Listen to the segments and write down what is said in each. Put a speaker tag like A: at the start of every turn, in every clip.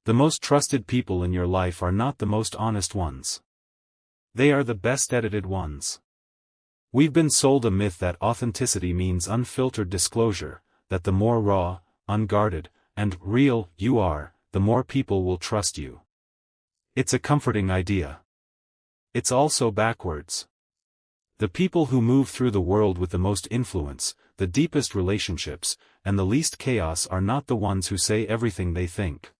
A: The most trusted people in your life are not the most honest ones. They are the best edited ones. We've been sold a myth that authenticity means unfiltered disclosure, that the more raw, unguarded, and real you are, the more people will trust you. It's a comforting idea. It's also backwards. The people who move through the world with the most influence, the deepest relationships, and the least chaos are not the ones who say everything they think.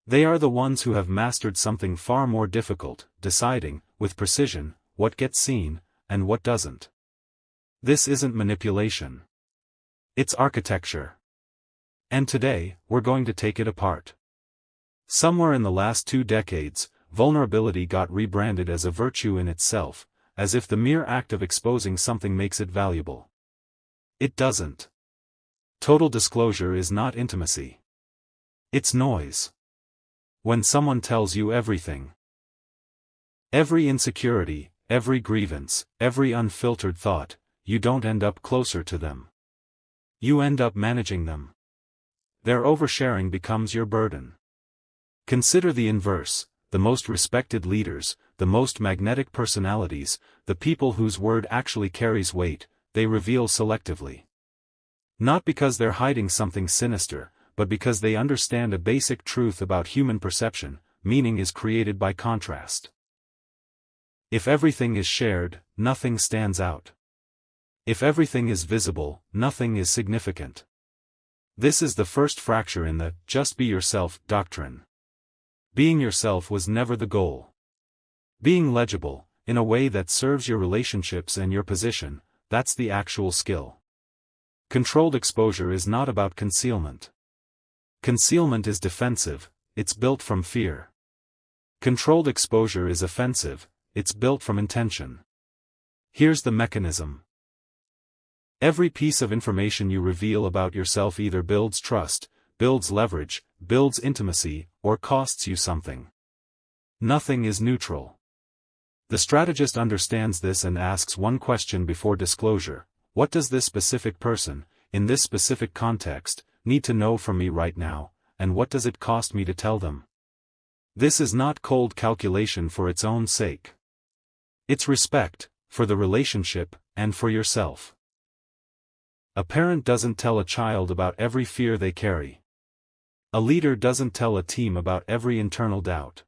A: They are the ones who have mastered something far more difficult, deciding, with precision, what gets seen, and what doesn't. This isn't manipulation. It's architecture. And today, we're going to take it apart. Somewhere in the last 2 decades, vulnerability got rebranded as a virtue in itself, as if the mere act of exposing something makes it valuable. It doesn't. Total disclosure is not intimacy. It's noise. When someone tells you everything, every insecurity, every grievance, every unfiltered thought, you don't end up closer to them. You end up managing them. Their oversharing becomes your burden. Consider the inverse: the most respected leaders, the most magnetic personalities, the people whose word actually carries weight, they reveal selectively. Not because they're hiding something sinister, but because they understand a basic truth about human perception: meaning is created by contrast. If everything is shared, nothing stands out. If everything is visible, nothing is significant. This is the first fracture in the "just be yourself" doctrine. Being yourself was never the goal. Being legible, in a way that serves your relationships and your position, that's the actual skill. Controlled exposure is not about concealment. Concealment is defensive, it's built from fear. Controlled exposure is offensive, it's built from intention. Here's the mechanism. Every piece of information you reveal about yourself either builds trust, builds leverage, builds intimacy, or costs you something. Nothing is neutral. The strategist understands this and asks one question before disclosure: what does this specific person, in this specific context, need to know from me right now, and what does it cost me to tell them? This is not cold calculation for its own sake. It's respect, for the relationship, and for yourself. A parent doesn't tell a child about every fear they carry. A leader doesn't tell a team about every internal doubt.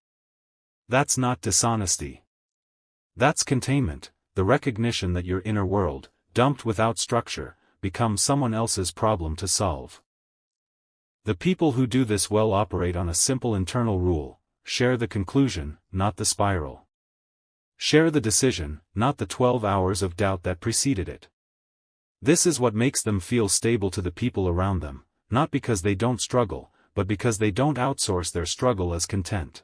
A: That's not dishonesty. That's containment, the recognition that your inner world, dumped without structure, becomes someone else's problem to solve. The people who do this well operate on a simple internal rule: share the conclusion, not the spiral. Share the decision, not the 12 hours of doubt that preceded it. This is what makes them feel stable to the people around them, not because they don't struggle, but because they don't outsource their struggle as content.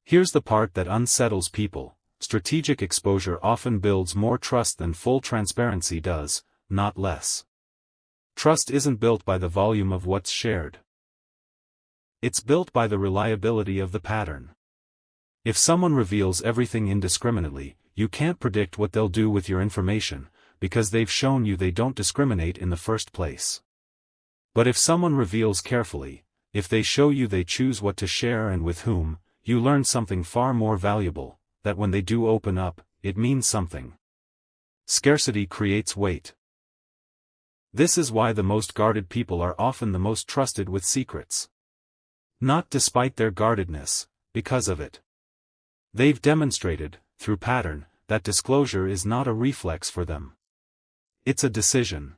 A: Here's the part that unsettles people: strategic exposure often builds more trust than full transparency does, not less. Trust isn't built by the volume of what's shared. It's built by the reliability of the pattern. If someone reveals everything indiscriminately, you can't predict what they'll do with your information, because they've shown you they don't discriminate in the first place. But if someone reveals carefully, if they show you they choose what to share and with whom, you learn something far more valuable: that when they do open up, it means something. Scarcity creates weight. This is why the most guarded people are often the most trusted with secrets. Not despite their guardedness, because of it. They've demonstrated, through pattern, that disclosure is not a reflex for them. It's a decision.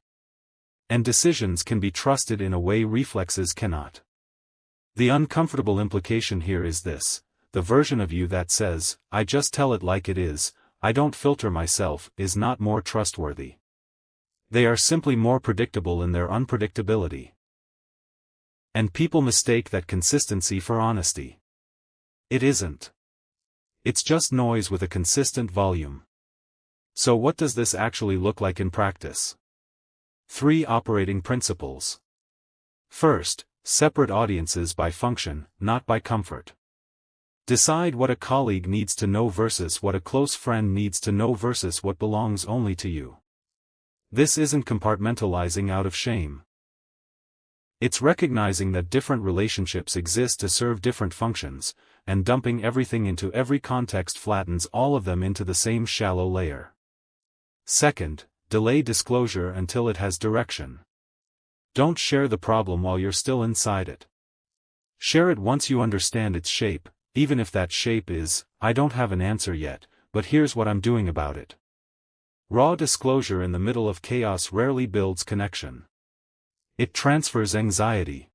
A: And decisions can be trusted in a way reflexes cannot. The uncomfortable implication here is this: the version of you that says, "I just tell it like it is, I don't filter myself," is not more trustworthy. They are simply more predictable in their unpredictability. And people mistake that consistency for honesty. It isn't. It's just noise with a consistent volume. So what does this actually look like in practice? 3 operating principles. First, separate audiences by function, not by comfort. Decide what a colleague needs to know versus what a close friend needs to know versus what belongs only to you. This isn't compartmentalizing out of shame. It's recognizing that different relationships exist to serve different functions, and dumping everything into every context flattens all of them into the same shallow layer. Second, delay disclosure until it has direction. Don't share the problem while you're still inside it. Share it once you understand its shape, even if that shape is, "I don't have an answer yet, but here's what I'm doing about it." Raw disclosure in the middle of chaos rarely builds connection. It transfers anxiety.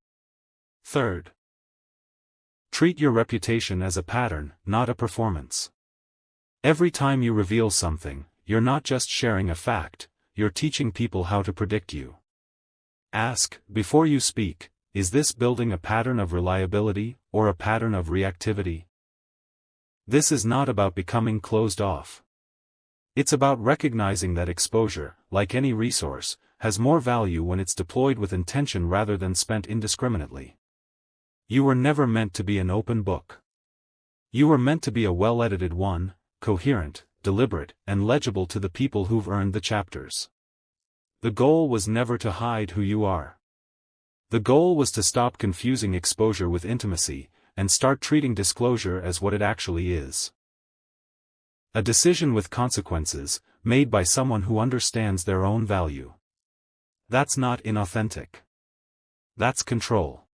A: Third, treat your reputation as a pattern, not a performance. Every time you reveal something, you're not just sharing a fact, you're teaching people how to predict you. Ask, before you speak, is this building a pattern of reliability, or a pattern of reactivity? This is not about becoming closed off. It's about recognizing that exposure, like any resource, has more value when it's deployed with intention rather than spent indiscriminately. You were never meant to be an open book. You were meant to be a well-edited one, coherent, deliberate, and legible to the people who've earned the chapters. The goal was never to hide who you are. The goal was to stop confusing exposure with intimacy, and start treating disclosure as what it actually is. A decision with consequences, made by someone who understands their own value. That's not inauthentic. That's control.